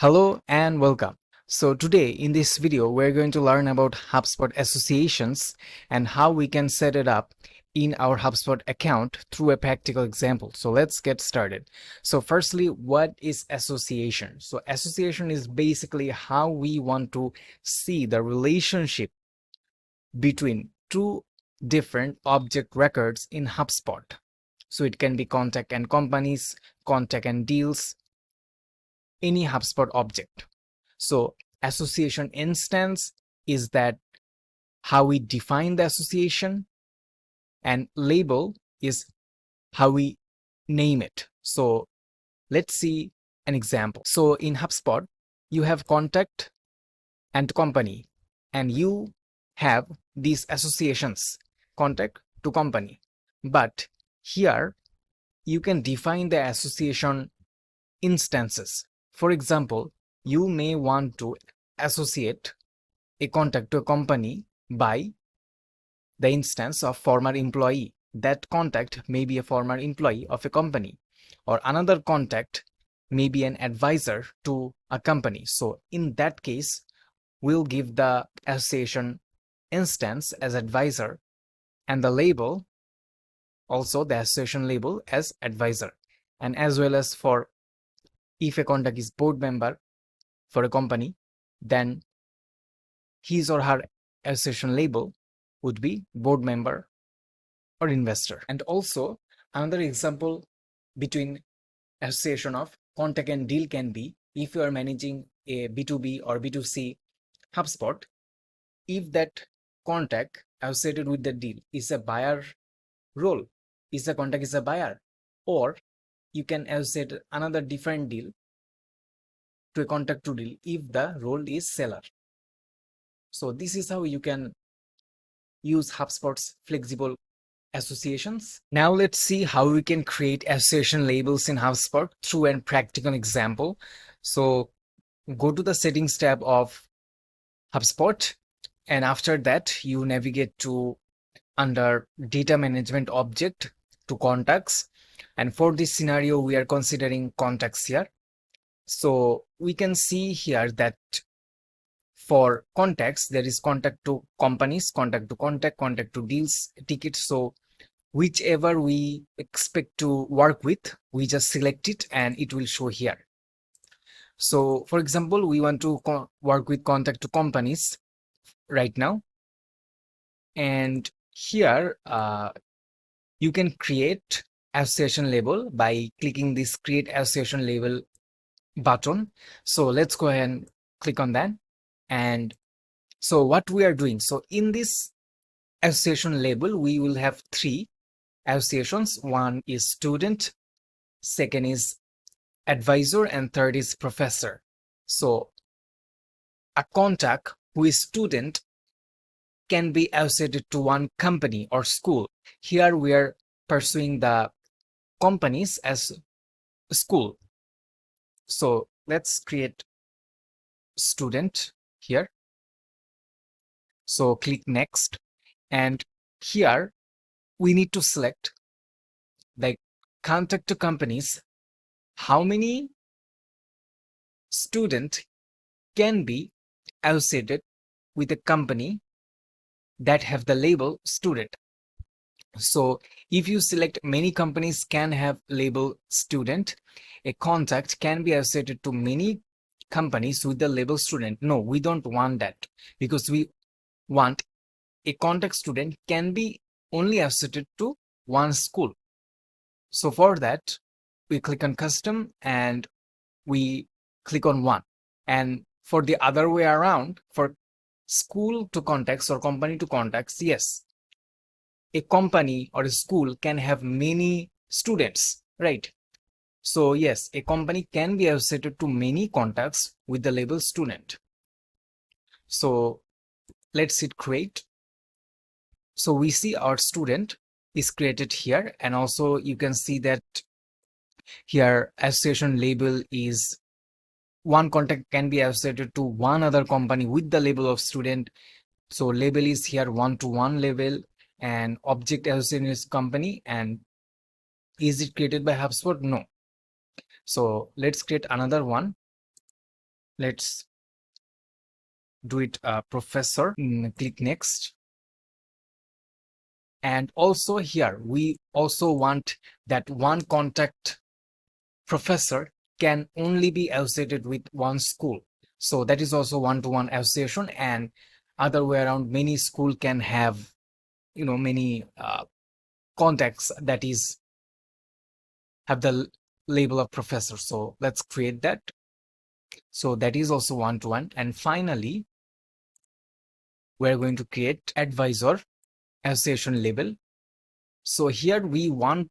Hello and welcome. So today in this video, we're going to learn about HubSpot associations and how we can set it up in our HubSpot account through a practical example. So let's get started. So firstly, what is association? So association is basically how we want to see the relationship between two different object records in HubSpot. So it can be contact and companies, contact and deals, any HubSpot object. So association instance is that how we define the association, and label is how we name it. So let's see an example. So in HubSpot, you have contact and company, and you have these associations, contact to company. But here you can define the association instances. For example, you may want to associate a contact to a company by the instance of former employee. That contact may be a former employee of a company, or another contact may be an advisor to a company. So in that case, we'll give the association instance as advisor and the label, also the association label, as advisor. And as well as for if a contact is board member for a company, then his or her association label would be board member or investor. And also another example between association of contact and deal can be if you are managing a B2B or B2C HubSpot, if that contact associated with the deal is a buyer role, is the contact is a buyer, or you can associate another different deal to a contact to deal if the role is seller. So this is how you can use HubSpot's flexible associations. Now let's see how we can create association labels in HubSpot through a practical example. So go to the settings tab of HubSpot, and after that you navigate to under data management object to contacts. And for this scenario, we are considering contacts here. So we can see here that for contacts, there is contact to companies, contact to contact, contact to deals, tickets. So whichever we expect to work with, we just select it and it will show here. So for example, we want to work with contact to companies right now. And here you can create association label by clicking this create association label button. So let's go ahead and click on that. And so what we are doing, so in this association label, we will have three associations. One is student, second is advisor, and third is professor. So a contact who is student can be associated to one company or school. Here we are pursuing the companies as school. So let's create student here. So click next, and here we need to select like contact to companies, how many student can be associated with a company that have the label student. So if you select many companies can have label student, a contact can be associated to many companies with the label student. No, we don't want that, because we want a contact student can be only associated to one school. So for that, we click on custom and we click on one. And for the other way around, for school to contacts or company to contacts, yes, a company or a school can have many students, right? So yes, a company can be associated to many contacts with the label student. So let's hit create. So we see our student is created here, and also you can see that here association label is one contact can be associated to one other company with the label of student. So label is here one-to-one label, and object association is company. And is it created by HubSpot? No. So let's create another one. Let's do it professor. Click next. And also here we also want that one contact professor can only be associated with one school. So that is also one-to-one association, and other way around, many school can have many contacts that is have the label of professor. So let's create that. So that is also one-to-one. And finally, we're going to create advisor association label. So here we want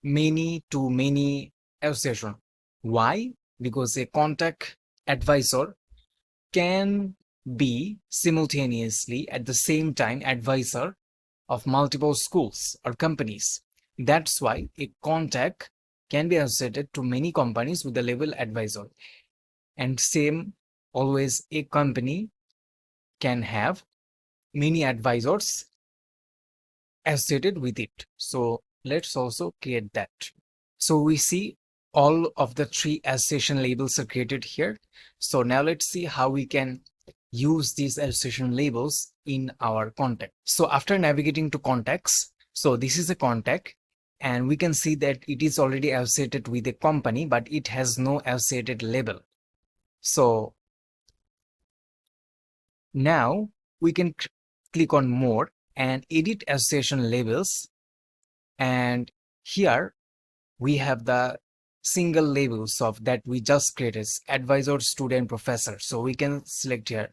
many to many association. Why? Because a contact advisor can be simultaneously at the same time advisor of multiple schools or companies. That's why a contact can be associated to many companies with the label advisor. And same, always a company can have many advisors associated with it. So let's also create that. So we see all of the three association labels are created here. So now let's see how we can use these association labels in our contact. So after navigating to contacts, so this is a contact, and we can see that it is already associated with a company, but it has no associated label. So now we can click on more and edit association labels. And here we have the single labels of that we just created, advisor, student, professor. So we can select here,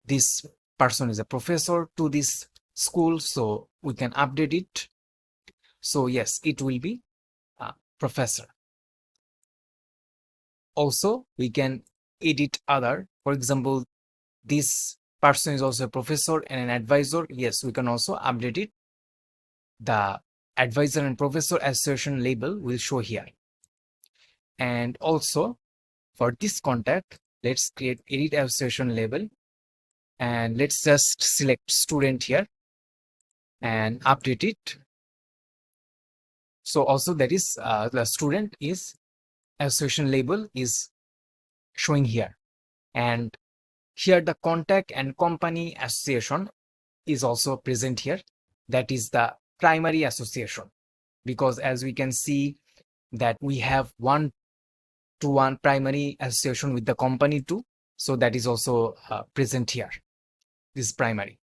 this person is a professor to this school, so we can update it. So yes, it will be professor. Also, we can edit other, for example, this person is also a professor and an advisor. Yes, we can also update it. The advisor and professor association label will show here. And also for this contact, let's create edit association label, and let's just select student here and update it. So also that is the student is association label is showing here, and here the contact and company association is also present here. That is the primary association, because as we can see that we have one-to-one primary association with the company too. So that is also present here, this primary.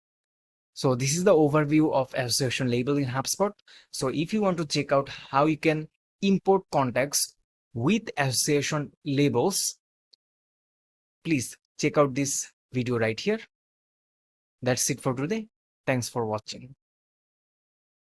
So this is the overview of association label in HubSpot. So if you want to check out how you can import contacts with association labels, please check out this video right here. That's it for today. Thanks for watching.